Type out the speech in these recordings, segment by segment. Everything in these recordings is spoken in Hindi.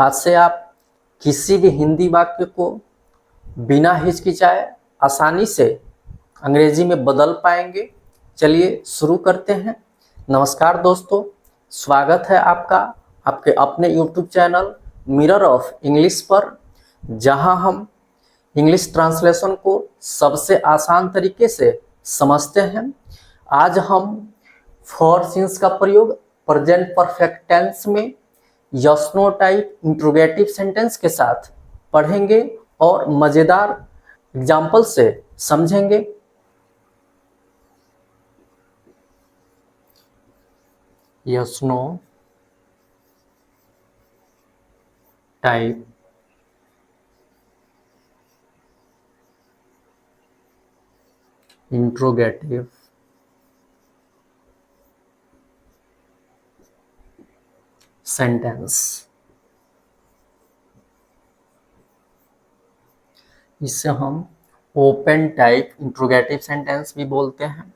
आज से आप किसी भी हिंदी वाक्य को बिना हिचकिचाए आसानी से अंग्रेजी में बदल पाएंगे। चलिए शुरू करते हैं। नमस्कार दोस्तों, स्वागत है आपका आपके अपने YouTube channel mirror of English पर, जहां हम इंग्लिश ट्रांसलेशन को सबसे आसान तरीके से समझते हैं। आज हम फॉर सिंस का प्रयोग प्रेजेंट परफेक्ट टेंस में yes no type interrogative sentence के साथ पढ़ेंगे और मजेदार एग्जाम्पल से समझेंगे। Yes no type interrogative sentence, इसे हम ओपन टाइप इंट्रोगेटिव सेंटेंस भी बोलते हैं।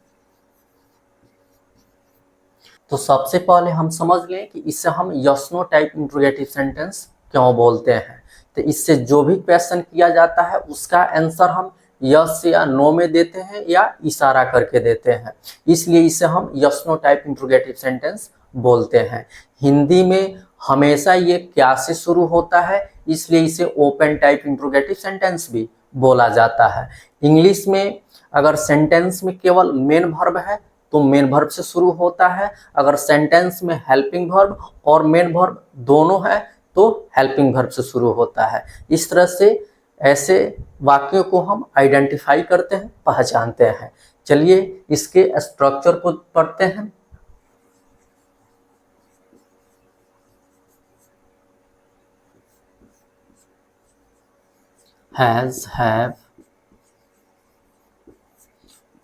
तो सबसे पहले हम समझ लें कि इसे हम yes no type interrogative sentence क्यों बोलते हैं। तो इससे जो भी क्वेश्चन किया जाता है उसका आंसर हम यस या नो में देते हैं या इशारा करके देते हैं, इसलिए इसे हम yes no type interrogative sentence बोलते हैं। हिंदी में हमेशा ये क्या से शुरू होता है, इसलिए इसे ओपन टाइप इंट्रोगेटिव सेंटेंस भी बोला जाता है। इंग्लिश में अगर सेंटेंस में केवल मेन वर्ब है तो मेन वर्ब से शुरू होता है। अगर सेंटेंस में हेल्पिंग वर्ब और मेन वर्ब दोनों है तो हेल्पिंग वर्ब से शुरू होता है। इस तरह से ऐसे वाक्यों को हम आइडेंटिफाई करते हैं, पहचानते हैं। चलिए इसके स्ट्रक्चर को पढ़ते हैं। Has, have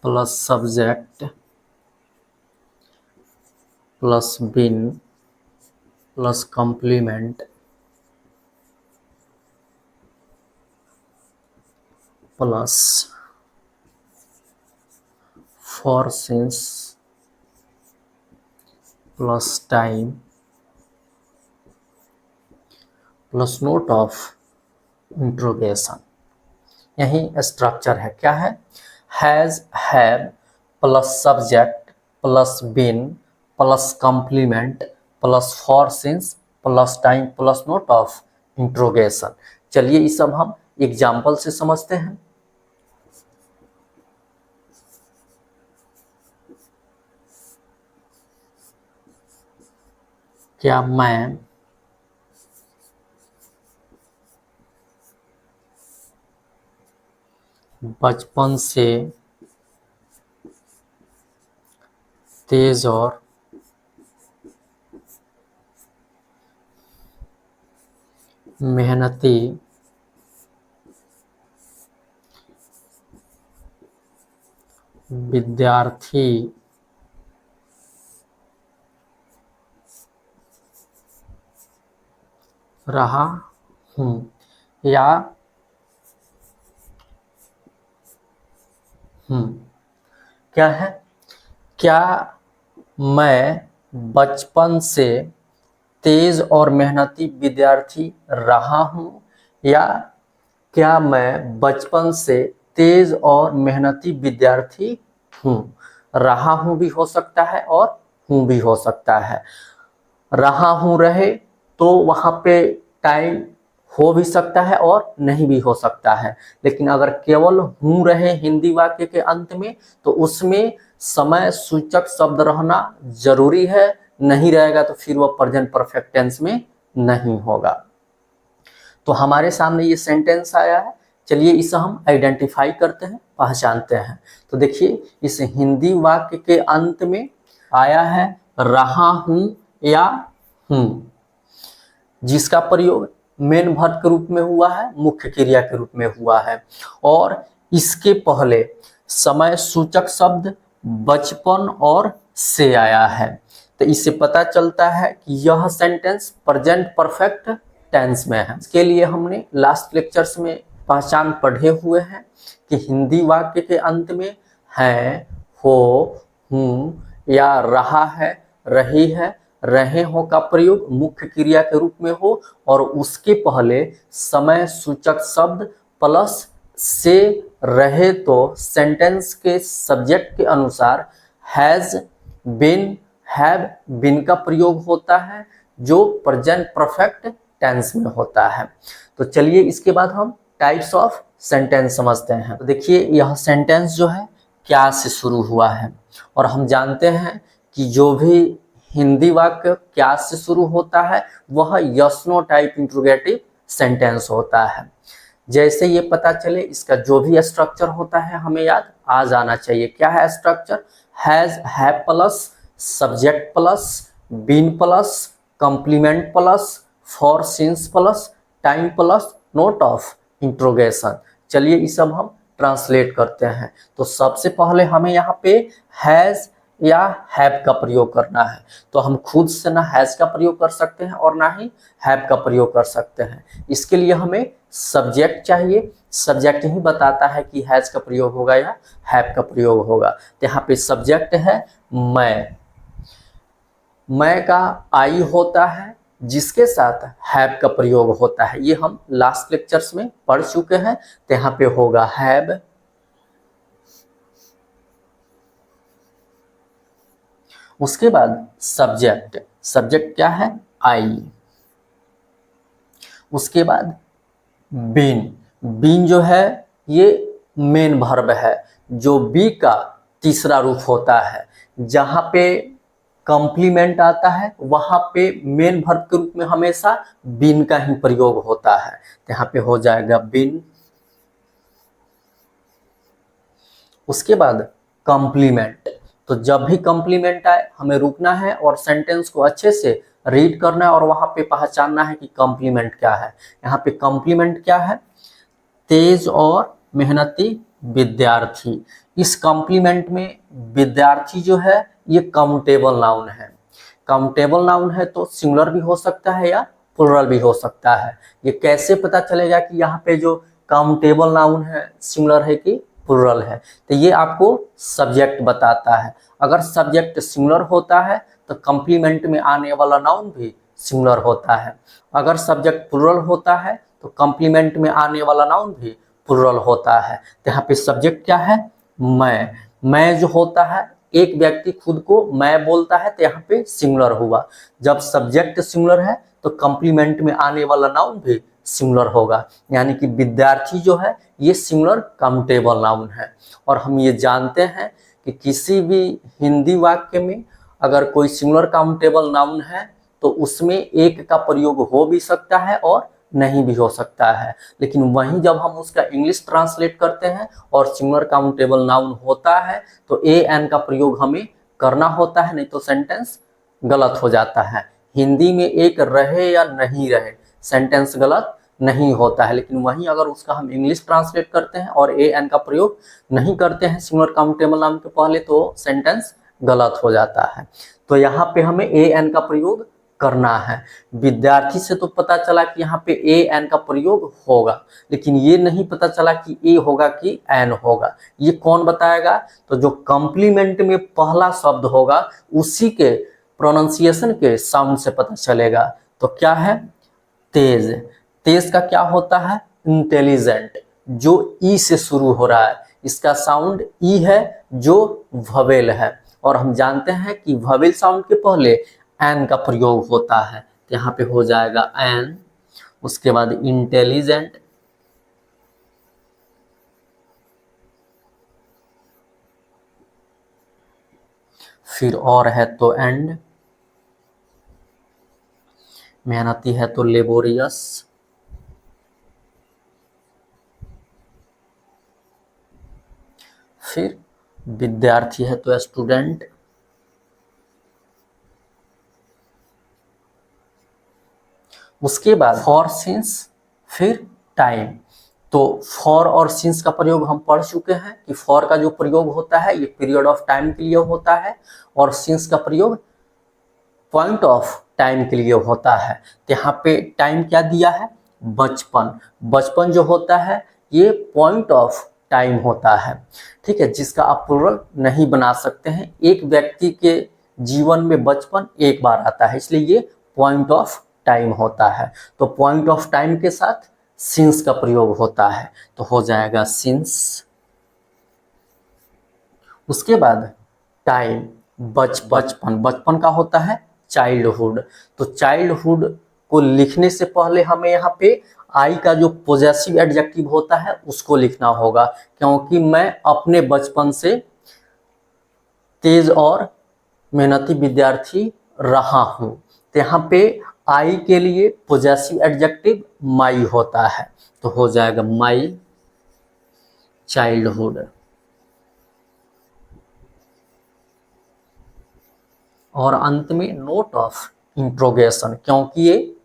plus subject plus been plus complement plus for since plus time plus note of interrogation. यही स्ट्रक्चर है। क्या है? Has, have plus subject plus been plus complement plus for since plus time plus note of interrogation. चलिए ये सब हम एग्जाम्पल से समझते हैं। क्या मैं बचपन से तेज और मेहनती विद्यार्थी रहा हूँ, या क्या है? क्या मैं बचपन से तेज और मेहनती विद्यार्थी रहा हूँ, या क्या मैं बचपन से तेज और मेहनती विद्यार्थी हूँ। रहा हूँ भी हो सकता है और हूँ भी हो सकता है। रहा हूँ रहे तो वहाँ पे टाइम हो भी सकता है और नहीं भी हो सकता है, लेकिन अगर केवल हूँ रहे हिंदी वाक्य के अंत में तो उसमें समय सूचक शब्द रहना जरूरी है। नहीं रहेगा तो फिर वह प्रेजेंट परफेक्ट टेंस में नहीं होगा। तो हमारे सामने ये सेंटेंस आया है। चलिए इसे हम आइडेंटिफाई करते हैं, पहचानते हैं। तो देखिए इस हिंदी वाक्य के अंत में आया है रहा हूँ या हूँ, जिसका प्रयोग मेन वर्ब के रूप में हुआ है, मुख्य क्रिया के रूप में हुआ है, और इसके पहले समय सूचक शब्द बचपन और से आया है। तो इससे पता चलता है कि यह सेंटेंस प्रेजेंट परफेक्ट टेंस में है। इसके लिए हमने लास्ट लेक्चर्स में पहचान पढ़े हुए हैं कि हिंदी वाक्य के अंत में है, हो, हूँ या रहा है, रही है, रहे हो का प्रयोग मुख्य क्रिया के रूप में हो और उसके पहले समय सूचक शब्द प्लस से रहे तो सेंटेंस के सब्जेक्ट के अनुसार हैज बीन, हैव बीन का प्रयोग होता है जो प्रेजेंट परफेक्ट टेंस में होता है। तो चलिए इसके बाद हम टाइप्स ऑफ सेंटेंस समझते हैं। तो देखिए यह सेंटेंस जो है क्या से शुरू हुआ है और हम जानते हैं कि जो भी हिंदी वाक्य क्या से शुरू होता है वह yes no type interrogative sentence होता है। जैसे ये पता चले इसका जो भी स्ट्रक्चर होता है हमें याद आ जाना चाहिए। क्या है structure? Has, have plus subject plus been plus complement plus for since plus time plus note of interrogation. चलिए ये सब हम ट्रांसलेट करते हैं। तो सबसे पहले हमें यहाँ पे हैज या हैव का प्रयोग करना है। तो हम खुद से ना हैज का प्रयोग कर सकते हैं और ना ही हैव का प्रयोग कर सकते हैं। इसके लिए हमें सब्जेक्ट चाहिए। सब्जेक्ट ही बताता है कि हैज का प्रयोग होगा या हैव का प्रयोग होगा। तो यहाँ पे सब्जेक्ट है मैं। मैं का आई होता है जिसके साथ हैव का प्रयोग होता है। ये हम लास्ट लेक्चर्स में पढ़ चुके हैं। तो यहाँ पे होगा हैव। उसके बाद सब्जेक्ट, सब्जेक्ट क्या है? आई। उसके बाद बीन, बीन जो है ये मेन वर्ब है जो बी का तीसरा रूप होता है। जहाँ पे कॉम्प्लीमेंट आता है वहाँ पे मेन वर्ब के रूप में हमेशा बीन का ही प्रयोग होता है। तो यहाँ पे हो जाएगा बीन। उसके बाद कॉम्प्लीमेंट। तो जब भी कॉम्प्लीमेंट आए हमें रुकना है और सेंटेंस को अच्छे से रीड करना है और वहाँ पे पहचानना है कि कॉम्प्लीमेंट क्या है। यहाँ पे कॉम्प्लीमेंट क्या है? तेज और मेहनती विद्यार्थी। इस कॉम्प्लीमेंट में विद्यार्थी जो है ये काउंटेबल नाउन है। काउंटेबल नाउन है तो सिंगुलर भी हो सकता है या प्लुरल भी हो सकता है। ये कैसे पता चलेगा कि यहाँ पे जो काउंटेबल नाउन है सिंगुलर है कि प्लुरल है? तो ये आपको सब्जेक्ट बताता है। अगर सब्जेक्ट सिंगुलर होता है तो कॉम्प्लीमेंट में आने वाला नाउन भी सिंगुलर होता है। अगर सब्जेक्ट प्लुरल होता है तो कॉम्प्लीमेंट में आने वाला नाउन भी प्लुरल होता है। तो यहाँ पे सब्जेक्ट क्या है? मैं। मैं जो होता है एक व्यक्ति खुद को मैं बोलता है तो यहाँ पे सिंगुलर हुआ। जब सब्जेक्ट सिंगुलर है तो कॉम्प्लीमेंट में आने वाला नाउन भी सिंगुलर होगा। यानी कि विद्यार्थी जो है ये सिंगुलर काउंटेबल नाउन है। और हम ये जानते हैं कि किसी भी हिंदी वाक्य में अगर कोई सिंगुलर काउंटेबल नाउन है तो उसमें एक का प्रयोग हो भी सकता है और नहीं भी हो सकता है। लेकिन वहीं जब हम उसका इंग्लिश ट्रांसलेट करते हैं और सिंगुलर काउंटेबल नाउन होता है तो ए एन का प्रयोग हमें करना होता है, नहीं तो सेंटेंस गलत हो जाता है। हिंदी में एक रहे या नहीं रहे सेंटेंस गलत नहीं होता है। लेकिन वहीं अगर उसका हम इंग्लिश ट्रांसलेट करते हैं और ए एन का प्रयोग नहीं करते हैं सिंगुलर काउंटेबल नाउन के पहले तो सेंटेंस गलत हो जाता है। तो यहाँ पे हमें ए एन का प्रयोग करना है। विद्यार्थी से तो पता चला कि यहाँ पे ए एन का प्रयोग होगा, लेकिन ये नहीं पता चला कि ए होगा कि एन होगा। ये कौन बताएगा? तो जो कॉम्प्लीमेंट में पहला शब्द होगा उसी के प्रोनाउंसिएशन के साउंड से पता चलेगा। तो क्या है? तेज। तेज का क्या होता है? इंटेलिजेंट, जो ई से शुरू हो रहा है। इसका साउंड ई है जो ववेल है और हम जानते हैं कि ववेल साउंड के पहले एन का प्रयोग होता है। तो यहाँ पे हो जाएगा एन। उसके बाद इंटेलिजेंट, फिर और है तो एंड, मेहनती है तो लेबोरियस, फिर विद्यार्थी है तो स्टूडेंट, उसके बाद फॉर सिंस, फिर टाइम। तो फॉर और सिंस का प्रयोग हम पढ़ चुके हैं कि फॉर का जो प्रयोग होता है ये पीरियड ऑफ टाइम के लिए होता है और सिंस का प्रयोग पॉइंट ऑफ टाइम के लिए होता है। तो यहाँ पे टाइम क्या दिया है? बचपन। बचपन जो होता है ये पॉइंट ऑफ टाइम होता है, ठीक है, जिसका आप प्लुरल नहीं बना सकते हैं। एक व्यक्ति के जीवन में बचपन एक बार आता है, इसलिए ये पॉइंट ऑफ टाइम होता है। तो पॉइंट ऑफ टाइम के साथ सिंस का प्रयोग होता है, तो हो जाएगा सिंस। उसके बाद टाइम, बचपन, बचपन का होता है चाइल्डहुड। तो चाइल्डहुड को लिखने से पहले हमें यहाँ पे आई का जो पोजेसिव एडजेक्टिव होता है उसको लिखना होगा, क्योंकि मैं अपने बचपन से तेज और मेहनती विद्यार्थी रहा हूँ। तो यहाँ पे आई के लिए पोजेसिव एडजेक्टिव माई होता है, तो हो जाएगा माई चाइल्डहुड। और अंत में नोट ऑफ इंट्रोगेशन, क्योंकि ये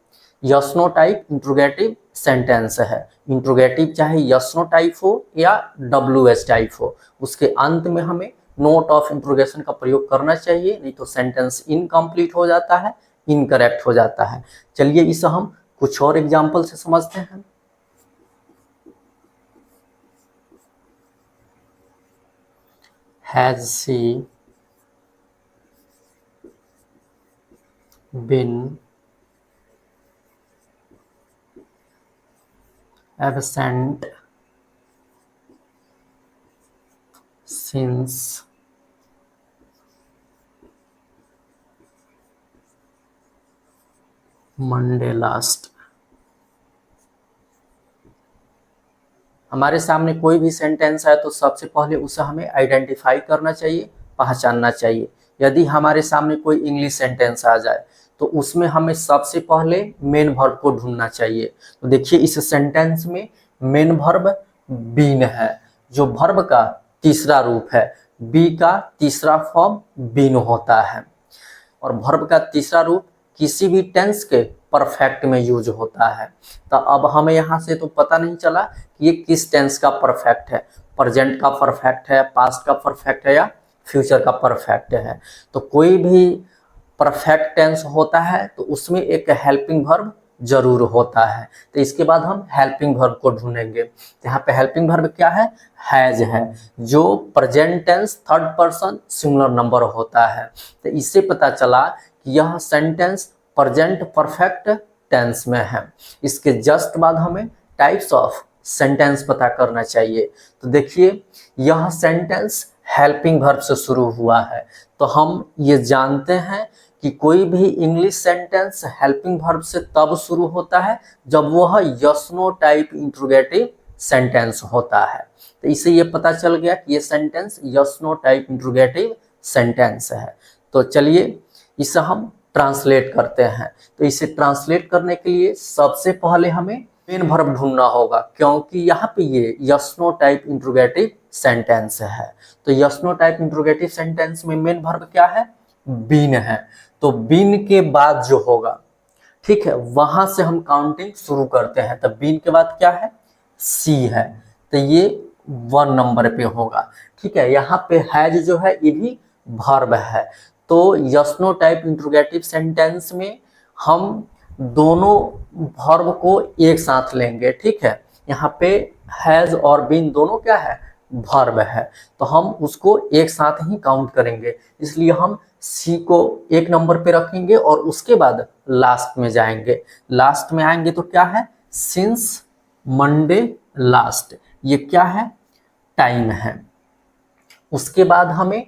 yes no type interrogative sentence है। इंट्रोगेटिव चाहे यस नो टाइप हो या WH टाइप हो, उसके अंत में हमें नोट ऑफ इंट्रोगेशन का प्रयोग करना चाहिए, नहीं तो सेंटेंस इनकम्प्लीट हो जाता है, इनकरेक्ट हो जाता है। चलिए इसे हम कुछ और एग्जाम्पल से समझते हैं। Has she been absent since Monday last। हमारे सामने कोई भी सेंटेंस है तो सबसे पहले उसे हमें आइडेंटिफाई करना चाहिए, पहचानना चाहिए। यदि हमारे सामने कोई इंग्लिश सेंटेंस आ जाए तो उसमें हमें सबसे पहले मेन वर्ब को ढूंढना चाहिए। तो देखिए इस सेंटेंस में मेन वर्ब बीन है, जो वर्ब का तीसरा रूप है। बी का तीसरा फॉर्म बीन होता है, और वर्ब का तीसरा रूप किसी भी टेंस के परफेक्ट में यूज होता है। तो अब हमें यहाँ से तो पता नहीं चला कि ये किस टेंस का परफेक्ट है, प्रेजेंट का परफेक्ट है, पास्ट का परफेक्ट है या फ्यूचर का परफेक्ट है। तो कोई भी परफेक्ट टेंस होता है तो उसमें एक हेल्पिंग वर्ब जरूर होता है। तो इसके बाद हम हेल्पिंग वर्ब को ढूंढेंगे। तो यहाँ पे हेल्पिंग वर्ब क्या है, हैज है, जो present tense third person singular number होता है। तो इससे पता चला कि यह सेंटेंस प्रेजेंट परफेक्ट टेंस में है। इसके जस्ट बाद हमें टाइप्स ऑफ सेंटेंस पता करना चाहिए। तो देखिए यह सेंटेंस हेल्पिंग वर्ब से शुरू हुआ है, तो हम ये जानते हैं कि कोई भी इंग्लिश सेंटेंस हेल्पिंग वर्ब से तब शुरू होता है जब वह yes no type interrogative sentence होता है। तो इससे ये पता चल गया कि ये sentence yes no type interrogative sentence है। तो चलिए इसे हम ट्रांसलेट करते हैं। तो इसे ट्रांसलेट करने के लिए सबसे पहले हमें मेन वर्ब ढूंढना होगा, क्योंकि यहाँ पे ये yes no type interrogative sentence है। तो yes no type interrogative sentence में मेन वर्ब क्या है, बीन है। तो बीन के बाद जो होगा, ठीक है, वहां से हम काउंटिंग शुरू करते हैं। तो बीन के बाद क्या है, सी है, तो ये 1 नंबर पे होगा। ठीक है, यहाँ पे हैज जो है ये भी वर्ब है। तो yes no type interrogative sentence में हम दोनों वर्ब को एक साथ लेंगे। ठीक है, यहाँ पे हैज और बीन दोनों क्या है, वर्ब है, तो हम उसको एक साथ ही काउंट करेंगे। इसलिए हम सी को 1 नंबर पे रखेंगे और उसके बाद लास्ट में जाएंगे। लास्ट में आएंगे तो क्या है, सिंस मंडे लास्ट, ये क्या है, टाइम है। उसके बाद हमें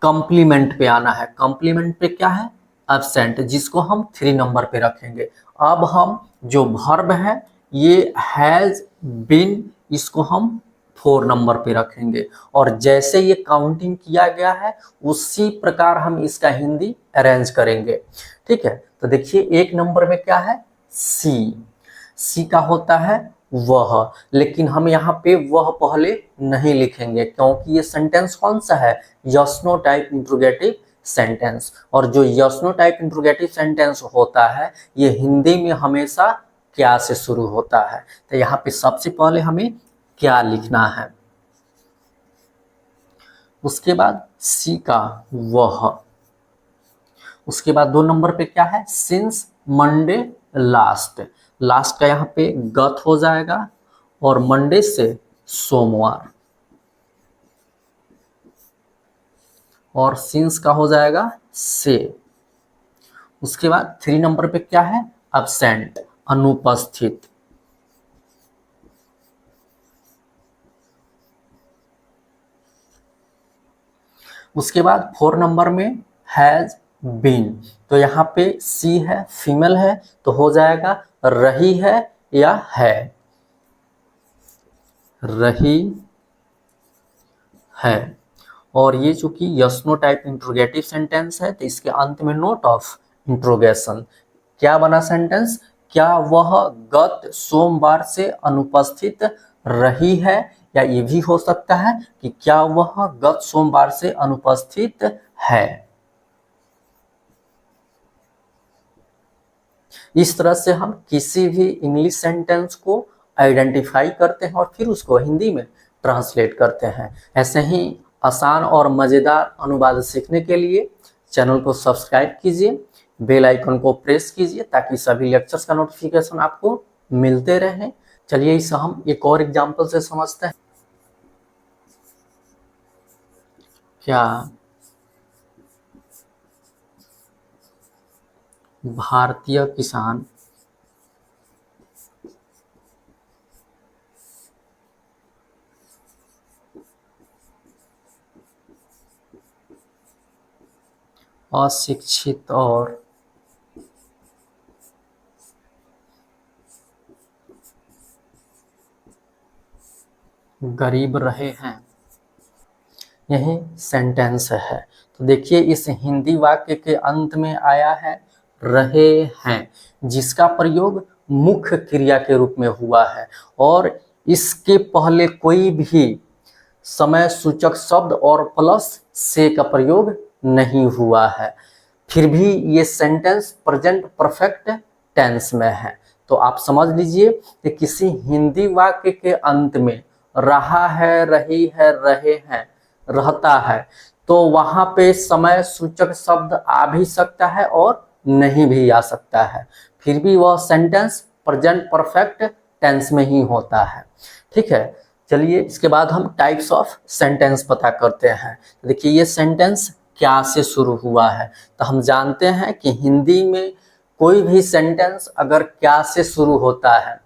कॉम्प्लीमेंट पे आना है। कॉम्प्लीमेंट पे क्या है, एब्सेंट, जिसको हम 3 नंबर पे रखेंगे। अब हम जो वर्ब है ये हैज बीन, इसको हम 4 नंबर पे रखेंगे, और जैसे ये काउंटिंग किया गया है उसी प्रकार हम इसका हिंदी अरेंज करेंगे। ठीक है, तो देखिए 1 नंबर में क्या है, सी, सी का होता है वह, लेकिन हम यहाँ पे वह पहले नहीं लिखेंगे, क्योंकि ये सेंटेंस कौन सा है, yes no type interrogative sentence. और जो yes no type interrogative sentence होता है ये हिंदी में हमेशा क्या से शुरू होता है। तो यहाँ पे सबसे पहले हमें क्या लिखना है, उसके बाद सी का वह, उसके बाद 2 नंबर पे क्या है, सिंस मंडे लास्ट, लास्ट का यहाँ पे गत हो जाएगा और मंडे से सोमवार। और सिंस का हो जाएगा से। उसके बाद 3 नंबर पे क्या है, एब्सेंट, अनुपस्थित। उसके बाद 4 नंबर में हैज बीन, तो यहाँ पे सी है, फीमेल है, तो हो जाएगा रही है या है, रही है। और ये चूंकि yes no type interrogative sentence है तो इसके अंत में नोट ऑफ इंट्रोगेशन। क्या बना सेंटेंस, क्या वह गत सोमवार से अनुपस्थित रही है, या ये भी हो सकता है कि क्या वह गत सोमवार से अनुपस्थित है। इस तरह से हम किसी भी इंग्लिश सेंटेंस को आइडेंटिफाई करते हैं और फिर उसको हिंदी में ट्रांसलेट करते हैं। ऐसे ही आसान और मज़ेदार अनुवाद सीखने के लिए चैनल को सब्सक्राइब कीजिए, बेल आइकन को प्रेस कीजिए ताकि सभी लेक्चर्स का नोटिफिकेशन आपको मिलते रहें। चलिए इसे हम एक और एग्जाम्पल से समझते हैं। क्या भारतीय किसान अशिक्षित और गरीब रहे हैं, यही सेंटेंस है। तो देखिए इस हिंदी वाक्य के अंत में आया है रहे हैं, जिसका प्रयोग मुख्य क्रिया के रूप में हुआ है और इसके पहले कोई भी समय सूचक शब्द और प्लस से का प्रयोग नहीं हुआ है। फिर भी ये सेंटेंस प्रेजेंट परफेक्ट टेंस में है। तो आप समझ लीजिए कि किसी हिंदी वाक्य के अंत में रहा है, रही है, रहे हैं, रहता है, तो वहां पे समय सूचक शब्द आ भी सकता है और नहीं भी आ सकता है, फिर भी वह सेंटेंस प्रेजेंट परफेक्ट टेंस में ही होता है। ठीक है, चलिए इसके बाद हम टाइप्स ऑफ सेंटेंस पता करते हैं। देखिए ये सेंटेंस क्या से शुरू हुआ है, तो हम जानते हैं कि हिंदी में कोई भी सेंटेंस अगर क्या से शुरू होता है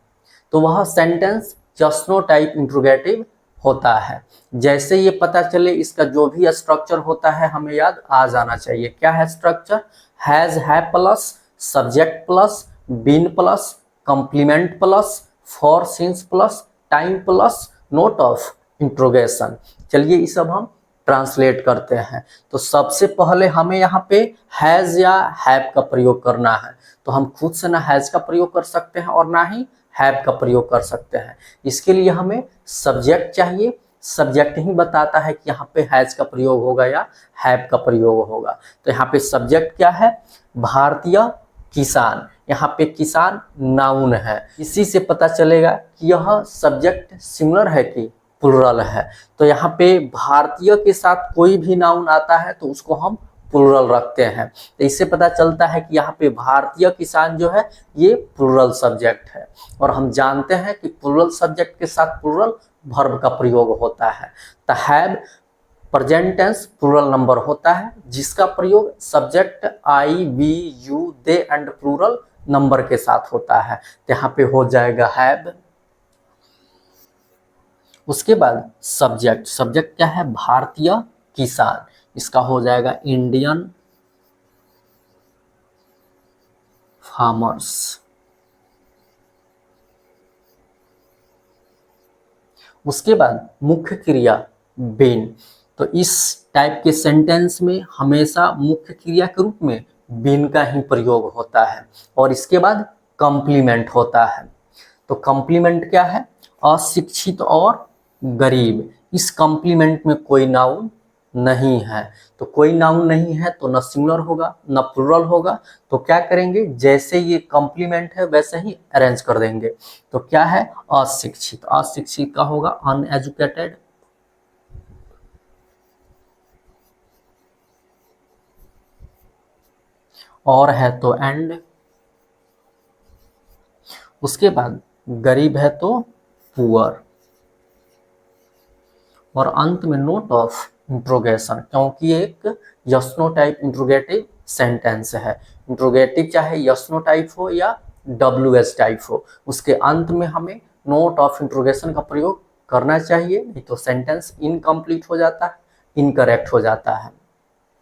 तो वह सेंटेंस जस्नो टाइप इंट्रोगेटिव होता है। जैसे ये पता चले इसका जो भी स्ट्रक्चर होता है हमें याद आ जाना चाहिए। क्या है स्ट्रक्चर, हैज है plus subject plus been plus complement plus for since plus time plus note of interrogation. चलिए ये सब हम ट्रांसलेट करते हैं। तो सबसे पहले हमें यहाँ पे हैज या हैव का प्रयोग करना है, तो हम खुद से ना हैज का प्रयोग कर सकते हैं और ना ही हैव का प्रयोग कर सकते हैं। इसके लिए हमें सब्जेक्ट चाहिए, सब्जेक्ट ही बताता है कि यहाँ पे हैज का प्रयोग होगा या हैव का प्रयोग होगा। तो यहाँ पे सब्जेक्ट क्या है, भारतीय किसान, यहाँ पे किसान नाउन है। इसी से पता चलेगा कि यह सब्जेक्ट सिंगुलर है कि प्लुरल है। तो यहाँ पे भारतीय के साथ कोई भी नाउन आता है तो उसको हम प्लुरल रखते हैं। तो इससे पता चलता है कि यहाँ पे भारतीय किसान जो है ये प्लुरल सब्जेक्ट है। और हम जानते हैं कि प्लुरल सब्जेक्ट के साथ प्लुरल वर्ब का प्रयोग होता है। तो have present tense plural number होता है जिसका प्रयोग subject I, we, you, they and plural number के साथ होता है। तो यहाँ पे हो जाएगा हैव। उसके बाद सब्जेक्ट, सब्जेक्ट क्या है, भारतीय किसान, इसका हो जाएगा इंडियन फार्मर्स। उसके बाद मुख्य क्रिया बीन, तो इस टाइप के सेंटेंस में हमेशा मुख्य क्रिया के रूप में बीन का ही प्रयोग होता है। और इसके बाद कंप्लीमेंट होता है। तो कंप्लीमेंट क्या है, अशिक्षित और गरीब। इस कंप्लीमेंट में कोई नाउन नहीं है, तो कोई नाउन नहीं है तो न सिंगुलर होगा न प्लुरल होगा। तो क्या करेंगे, जैसे ये कंप्लीमेंट है वैसे ही अरेंज कर देंगे। तो क्या है, अशिक्षित, अशिक्षित का होगा अनएजुकेटेड। और है तो एंड। उसके बाद गरीब है तो पुअर। और अंत में नोट ऑफ इंट्रोगेशन, क्योंकि एक yes no type interrogative sentence है। इंट्रोगेटिव चाहे यस नो टाइप हो या WH टाइप हो, उसके अंत में हमें नोट ऑफ इंट्रोगेशन का प्रयोग करना चाहिए, नहीं तो सेंटेंस इनकम्प्लीट हो जाता है, इनकरेक्ट हो जाता है।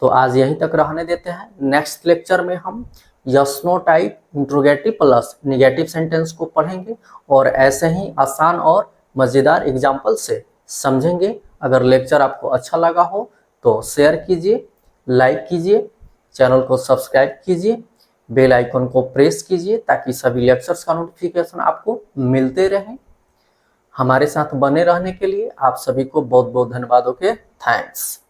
तो आज यहीं तक रहने देते हैं। नेक्स्ट लेक्चर में हम yes no type interrogative plus negative sentence को पढ़ेंगे और ऐसे ही आसान और मज़ेदार एग्जाम्पल से समझेंगे। अगर लेक्चर आपको अच्छा लगा हो तो शेयर कीजिए, लाइक कीजिए, चैनल को सब्सक्राइब कीजिए, बेल आइकन को प्रेस कीजिए ताकि सभी लेक्चर्स का नोटिफिकेशन आपको मिलते रहे। हमारे साथ बने रहने के लिए आप सभी को बहुत बहुत धन्यवाद। Okay, thanks.